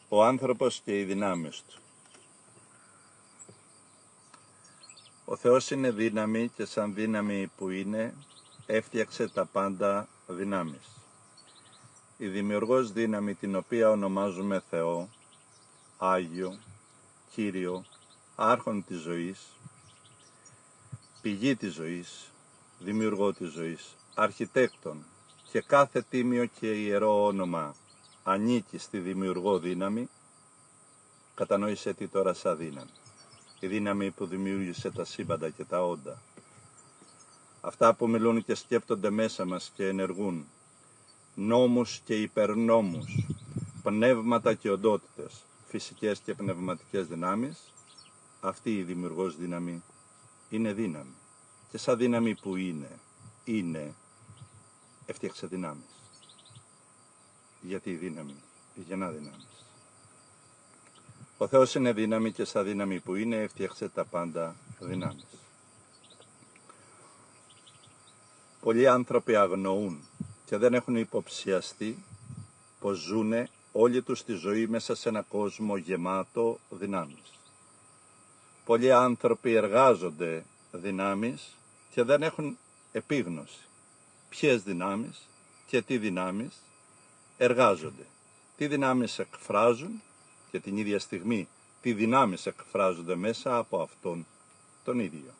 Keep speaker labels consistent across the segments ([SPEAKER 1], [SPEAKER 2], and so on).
[SPEAKER 1] Ο άνθρωπος και οι δυνάμεις του. Ο Θεός είναι δύναμη και σαν δύναμη που είναι, έφτιαξε τα πάντα δυνάμεις. Η δημιουργός δύναμη, την οποία ονομάζουμε Θεό, Άγιο, Κύριο, Άρχον της ζωής, Πηγή της ζωής, Δημιουργό της ζωής, Αρχιτέκτον και κάθε τίμιο και ιερό όνομα ανήκει στη δημιουργό δύναμη. Κατανόησε τι τώρα σαν δύναμη. Η δύναμη που δημιούργησε τα σύμπαντα και τα όντα. Αυτά που μιλούν και σκέπτονται μέσα μας και ενεργούν. Νόμους και υπερνόμους, πνεύματα και οντότητες, φυσικές και πνευματικές δυνάμεις. Αυτή η δημιουργός δύναμη είναι δύναμη. Και σαν δύναμη που είναι, έφτιαξε δυνάμεις. Γιατί η δύναμη, γεννά δυνάμεις. Ο Θεός είναι δύναμη και σαν δύναμη που είναι, έφτιαξε τα πάντα δυνάμεις. Πολλοί άνθρωποι αγνοούν και δεν έχουν υποψιαστεί πως ζουνε όλη τους τη ζωή μέσα σε ένα κόσμο γεμάτο δυνάμεις. Πολλοί άνθρωποι εργάζονται δυνάμεις και δεν έχουν επίγνωση ποιες δυνάμεις και τι δυνάμεις εργάζονται. Τι δυνάμεις εκφράζουν και την ίδια στιγμή τι δυνάμεις εκφράζονται μέσα από αυτόν τον ίδιο.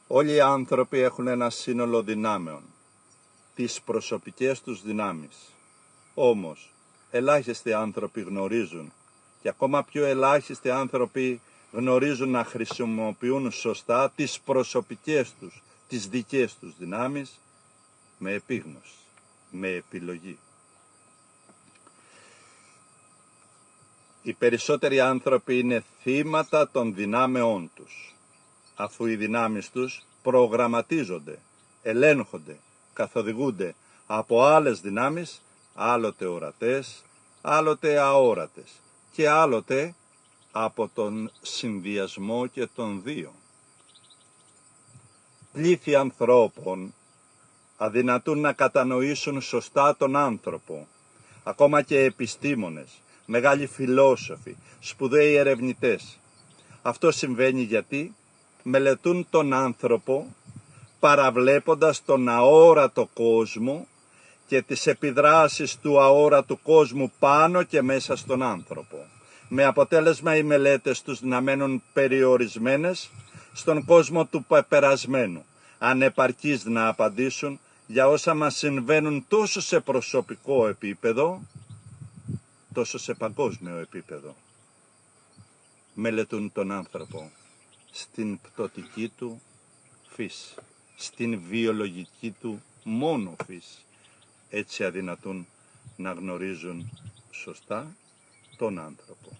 [SPEAKER 1] Όλοι οι άνθρωποι έχουν ένα σύνολο δυνάμεων, τις προσωπικές τους δυνάμεις. Όμως, ελάχιστοι άνθρωποι γνωρίζουν και ακόμα πιο ελάχιστοι άνθρωποι γνωρίζουν να χρησιμοποιούν σωστά τις προσωπικές τους, τις δικές τους δυνάμεις με επίγνωση, με επιλογή. Οι περισσότεροι άνθρωποι είναι θύματα των δυνάμεών τους, αφού οι δυνάμεις τους προγραμματίζονται, ελέγχονται, καθοδηγούνται από άλλες δυνάμεις, άλλοτε ορατές, άλλοτε αόρατες και άλλοτε από τον συνδυασμό και των δύο. Πλήθη ανθρώπων αδυνατούν να κατανοήσουν σωστά τον άνθρωπο, ακόμα και επιστήμονες, μεγάλοι φιλόσοφοι, σπουδαίοι ερευνητές. Αυτό συμβαίνει γιατί μελετούν τον άνθρωπο παραβλέποντας τον αόρατο κόσμο και τις επιδράσεις του αόρατου κόσμου πάνω και μέσα στον άνθρωπο. Με αποτέλεσμα οι μελέτες τους να μένουν περιορισμένες στον κόσμο του πεπερασμένου, ανεπαρκείς να απαντήσουν για όσα μας συμβαίνουν τόσο σε προσωπικό επίπεδο, τόσο σε παγκόσμιο επίπεδο. Μελετούν τον άνθρωπο στην πτωτική του φύση, στην βιολογική του μόνο φύση. Έτσι αδυνατούν να γνωρίζουν σωστά τον άνθρωπο.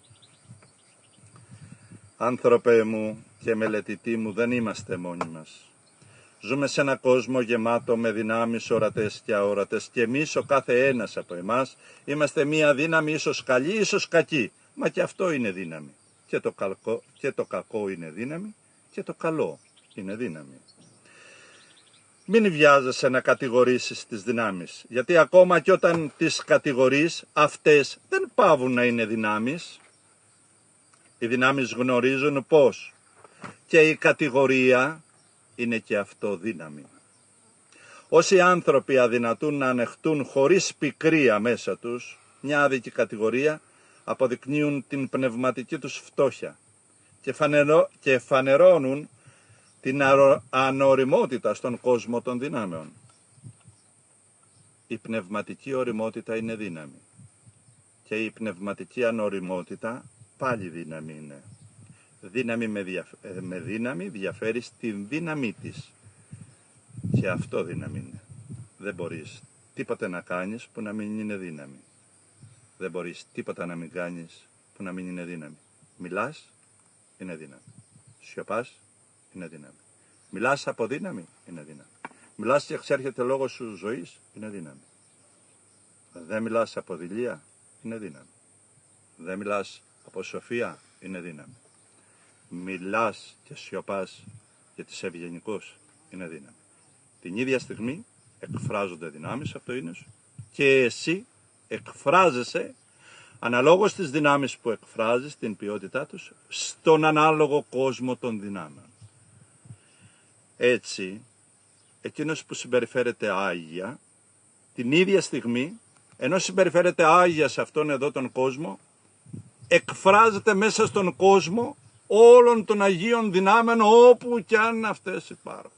[SPEAKER 1] Άνθρωπε μου και μελετητή μου, δεν είμαστε μόνοι μας. Ζούμε σε ένα κόσμο γεμάτο με δυνάμεις ορατές και αόρατες και εμείς ο κάθε ένας από εμάς είμαστε μία δύναμη ίσως καλή, ίσως κακή. Μα και αυτό είναι δύναμη. Και το κακό είναι δύναμη και το καλό είναι δύναμη. Μην βιάζεσαι να κατηγορήσεις τις δυνάμεις, γιατί ακόμα και όταν τις κατηγορείς, αυτές δεν πάβουν να είναι δυνάμεις. Οι δυνάμεις γνωρίζουν πώς και η κατηγορία είναι και αυτό δύναμη. Όσοι άνθρωποι αδυνατούν να ανεχτούν χωρίς πικρία μέσα τους μια άδικη κατηγορία, αποδεικνύουν την πνευματική τους φτώχεια και φανερώνουν την ανοριμότητα στον κόσμο των δυνάμεων. Η πνευματική οριμότητα είναι δύναμη και η πνευματική ανοριμότητα πάλι δύναμη είναι. Δύναμη με δύναμη διαφέρει στην δύναμή της και αυτό δύναμη είναι. Δεν μπορείς τίποτε να κάνεις που να μην είναι δύναμη. Δεν μπορείς τίποτα να μην κάνεις που να μην είναι δύναμη. Μιλάς, είναι δύναμη. Σιωπάς, είναι δύναμη. Μιλάς από δύναμη, είναι δύναμη. Μιλάς και εξέρχεται λόγος σου ζωής, είναι δύναμη. Δεν μιλάς από δειλία, είναι δύναμη. Δεν μιλάς από σοφία, είναι δύναμη. Μιλάς και σιωπάς γιατί είσαι ευγενικός, είναι δύναμη. Την ίδια στιγμή εκφράζονται δυνάμεις από το είναι σου και εσύ εκφράζεσαι αναλόγως τις δυνάμεις που εκφράζει, την ποιότητά τους, στον ανάλογο κόσμο των δυνάμεων. Έτσι, εκείνος που συμπεριφέρεται άγια, την ίδια στιγμή, ενώ συμπεριφέρεται άγια σε αυτόν εδώ τον κόσμο, εκφράζεται μέσα στον κόσμο όλων των Αγίων δυνάμεων όπου κι αν αυτές υπάρχουν.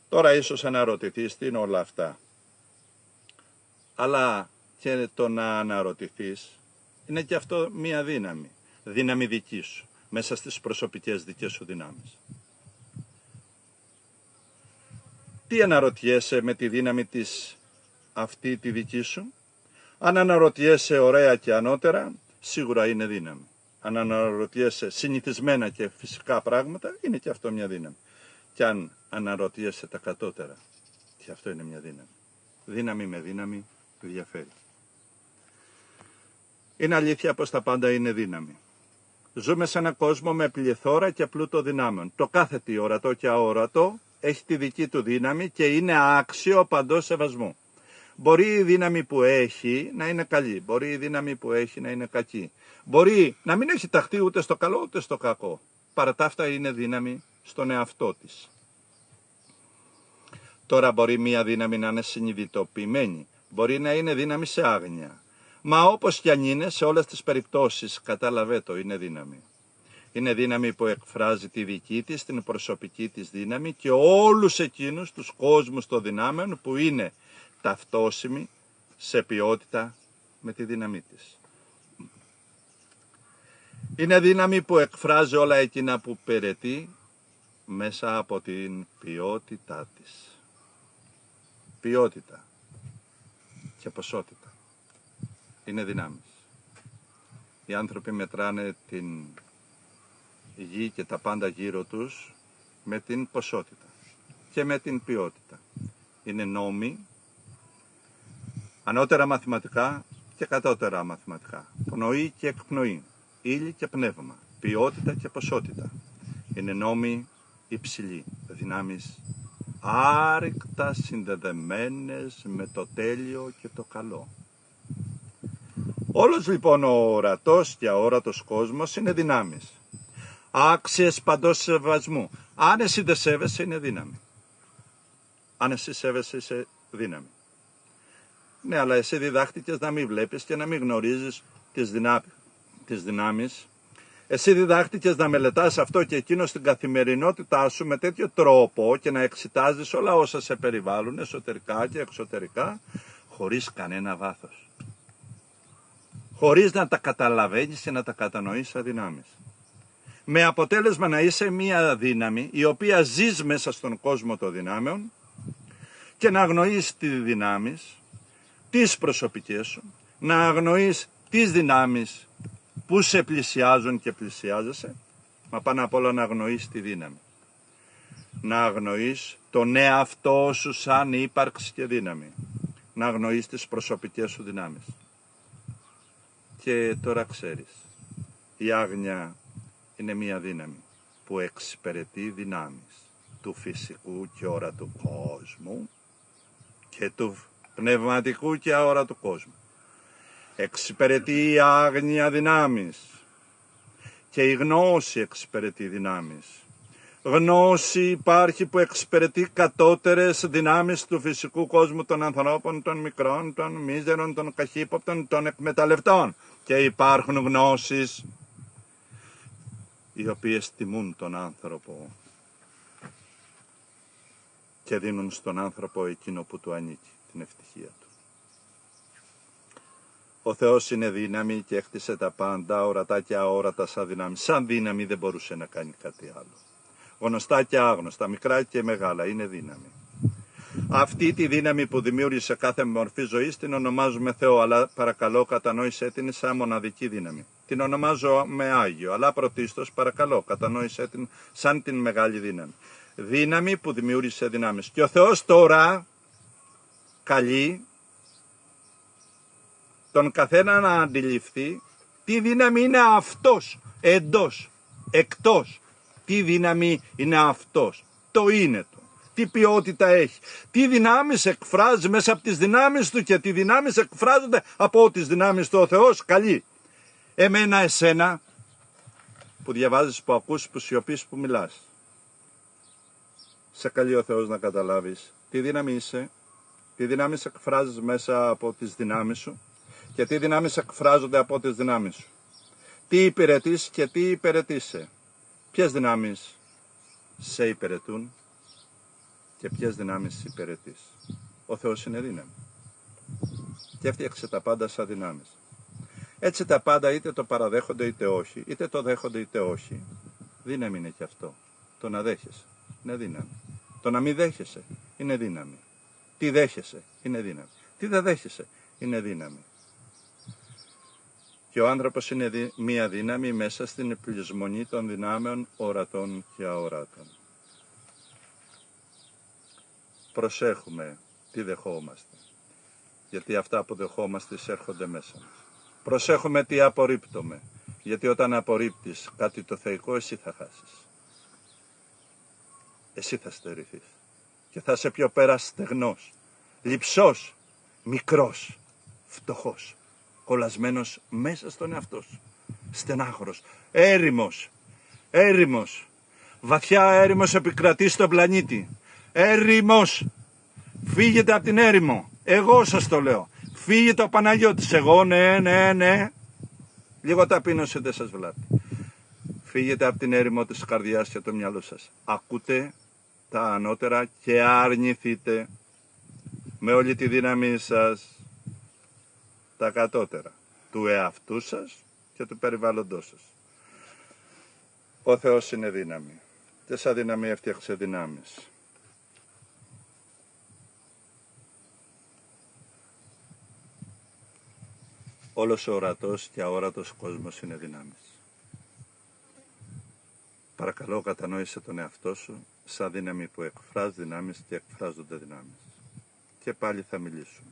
[SPEAKER 1] Τώρα ίσως αναρωτηθείς τι είναι όλα αυτά. Αλλά και το να αναρωτηθείς είναι και αυτό μία δύναμη. Δύναμη δική σου, μέσα στις προσωπικές δικές σου δυνάμεις. Τι αναρωτιέσαι με τη δύναμη της αυτή τη δική σου? Αν αναρωτιέσαι ωραία και ανώτερα, σίγουρα είναι δύναμη. Αν αναρωτιέσαι συνηθισμένα και φυσικά πράγματα, είναι και αυτό μια δύναμη. Και αν αναρωτιέσαι τα κατώτερα, και αυτό είναι μια δύναμη. Δύναμη με δύναμη διαφέρει. Είναι αλήθεια πως τα πάντα είναι δύναμη. Ζούμε σε έναν κόσμο με πληθώρα και πλούτο δυνάμεων. Το κάθε τι ορατό και αόρατο έχει τη δική του δύναμη και είναι άξιο παντός σεβασμού. Μπορεί η δύναμη που έχει να είναι καλή, μπορεί η δύναμη που έχει να είναι κακή. Μπορεί να μην έχει ταχθεί ούτε στο καλό ούτε στο κακό. Παρά τα αυτά είναι δύναμη στον εαυτό της. Τώρα μπορεί μία δύναμη να είναι συνειδητοποιημένη, μπορεί να είναι δύναμη σε άγνοια. Μα όπως κι αν είναι, σε όλες τις περιπτώσεις, κατάλαβε το, είναι δύναμη. Είναι δύναμη που εκφράζει τη δική της, την προσωπική της δύναμη και όλους εκείνους τους κόσμους των δυνάμεων που είναι ταυτόσιμοι σε ποιότητα με τη δύναμή της. Είναι δύναμη που εκφράζει όλα εκείνα που περαιτεί μέσα από την ποιότητά της. Ποιότητα και ποσότητα είναι δυνάμεις. Οι άνθρωποι μετράνε την γη και τα πάντα γύρω τους με την ποσότητα και με την ποιότητα. Είναι νόμοι, ανώτερα μαθηματικά και κατώτερα μαθηματικά, πνοή και εκπνοή, ύλη και πνεύμα, ποιότητα και ποσότητα. Είναι νόμοι υψηλοί, δυνάμεις άρρηκτα συνδεδεμένες με το τέλειο και το καλό. Όλος λοιπόν ο ορατός και αόρατος κόσμος είναι δυνάμεις, άξιες παντός σεβασμού. Αν εσύ δεν σέβεσαι είναι δύναμη. Αν εσύ σέβεσαι είσαι δύναμη. Ναι, αλλά εσύ διδάχτηκες να μην βλέπεις και να μην γνωρίζεις τις δυνάμεις. Εσύ διδάχτηκες να μελετάς αυτό και εκείνο στην καθημερινότητά σου με τέτοιο τρόπο και να εξετάζεις όλα όσα σε περιβάλλουν εσωτερικά και εξωτερικά χωρίς κανένα βάθος. Χωρίς να τα καταλαβαίνεις και να τα κατανοείς σαν δυνάμεις. Με αποτέλεσμα να είσαι μία δύναμη η οποία ζεις μέσα στον κόσμο των δυνάμεων και να αγνοείς τις δυνάμεις, τις προσωπικές σου, να αγνοείς τις δυνάμεις που σε πλησιάζουν και πλησιάζεσαι, μα πάνω απ' όλα να αγνοείς τη δύναμη. Να αγνοείς τον εαυτό σου σαν ύπαρξη και δύναμη. Να αγνοείς τις προσωπικές σου δυνάμεις. Και τώρα ξέρεις, η άγνοια είναι μία δύναμη που εξυπηρετεί δυνάμεις του φυσικού και όρατου κόσμου και του πνευματικού και αόρατου κόσμου. Εξυπηρετεί η άγνοια δυνάμεις και η γνώση εξυπηρετεί δυνάμεις. Γνώση υπάρχει που εξυπηρετεί κατώτερες δυνάμεις του φυσικού κόσμου των ανθρώπων, των μικρών, των μίζερων, των καχύποπτων, των εκμεταλλευτών. Και υπάρχουν γνώσεις οι οποίες τιμούν τον άνθρωπο και δίνουν στον άνθρωπο εκείνο που του ανήκει, την ευτυχία του. Ο Θεός είναι δύναμη και έκτισε τα πάντα, ορατά και αόρατα σαν δύναμη. Σαν δύναμη δεν μπορούσε να κάνει κάτι άλλο. Γνωστά και άγνωστα, μικρά και μεγάλα, είναι δύναμη. Αυτή τη δύναμη που δημιούργησε κάθε μορφή ζωής την ονομάζουμε Θεό, αλλά παρακαλώ κατανόησέ την σαν μοναδική δύναμη. Την ονομάζω με Άγιο, αλλά πρωτίστως παρακαλώ κατανόησέ την σαν την μεγάλη δύναμη. Δύναμη που δημιούργησε δυνάμεις. Και ο Θεός τώρα καλεί τον καθένα να αντιληφθεί τι δύναμη είναι αυτός, εντός, εκτός. Τι δύναμη είναι αυτός, το είναι του. τι ποιότητα έχει, τι δυνάμεις εκφράζει μέσα από τις δυνάμεις του και τι δυνάμεις εκφράζονται από τις δυνάμεις του ο Θεός καλεί. Εμένα, εσένα που διαβάζεις, που ακούς, που σιωπείς, που μιλάς, σε καλεί ο Θεός να καταλάβεις τι δύναμη είσαι, τι δυνάμεις εκφράζεις μέσα από τις δυνάμεις σου και τι δυνάμεις εκφράζονται από τις δυνάμεις σου. Τι υπηρετείς και τι υπηρετείσαι. Ποιες δυνάμεις σε υπηρετούν και ποιες δυνάμεις υπηρετείς. Ο Θεός είναι δύναμη και έφτιαξε τα πάντα σαν δυνάμεις. Έτσι τα πάντα είτε το παραδέχονται είτε όχι, είτε το δέχονται είτε όχι. Δύναμη είναι και αυτό. Το να δέχεσαι είναι δύναμη. Το να μην δέχεσαι είναι δύναμη. Τι δέχεσαι είναι δύναμη. Τι δεν δέχεσαι είναι δύναμη. Και ο άνθρωπος είναι μία δύναμη μέσα στην επλεισμονή των δυνάμεων ορατών και αοράτων. Προσέχουμε τι δεχόμαστε, γιατί αυτά που δεχόμαστε εισέρχονται μέσα μας. Προσέχουμε τι απορρίπτουμε, γιατί όταν απορρίπτεις κάτι το θεϊκό, εσύ θα χάσεις. Εσύ θα στερηθείς και θα είσαι πιο πέρα στεγνός, λειψός, μικρός, φτωχός, κολλασμένος μέσα στον εαυτό σου, στενάχωρος, έρημος, βαθιά έρημος επικρατεί στον πλανήτη. Έρημος, φύγετε από την έρημο, εγώ σας το λέω, φύγετε ο Παναγιώτης, εγώ ναι, λίγο ταπείνωση δεν σας βλάπτει. Φύγετε από την έρημο της καρδιάς και το μυαλό σας, ακούτε τα ανώτερα και αρνηθείτε με όλη τη δύναμή σας τα κατώτερα του εαυτού σας και του περιβάλλοντός σας. Ο Θεός είναι δύναμη και σαν δύναμη έφτιαξε δυνάμεις. Όλος ο ορατός και αόρατος κόσμος είναι δυνάμεις. Παρακαλώ, κατανόησε τον εαυτό σου σαν δύναμη που εκφράζει δυνάμεις και εκφράζονται δυνάμεις. Και πάλι θα μιλήσουμε.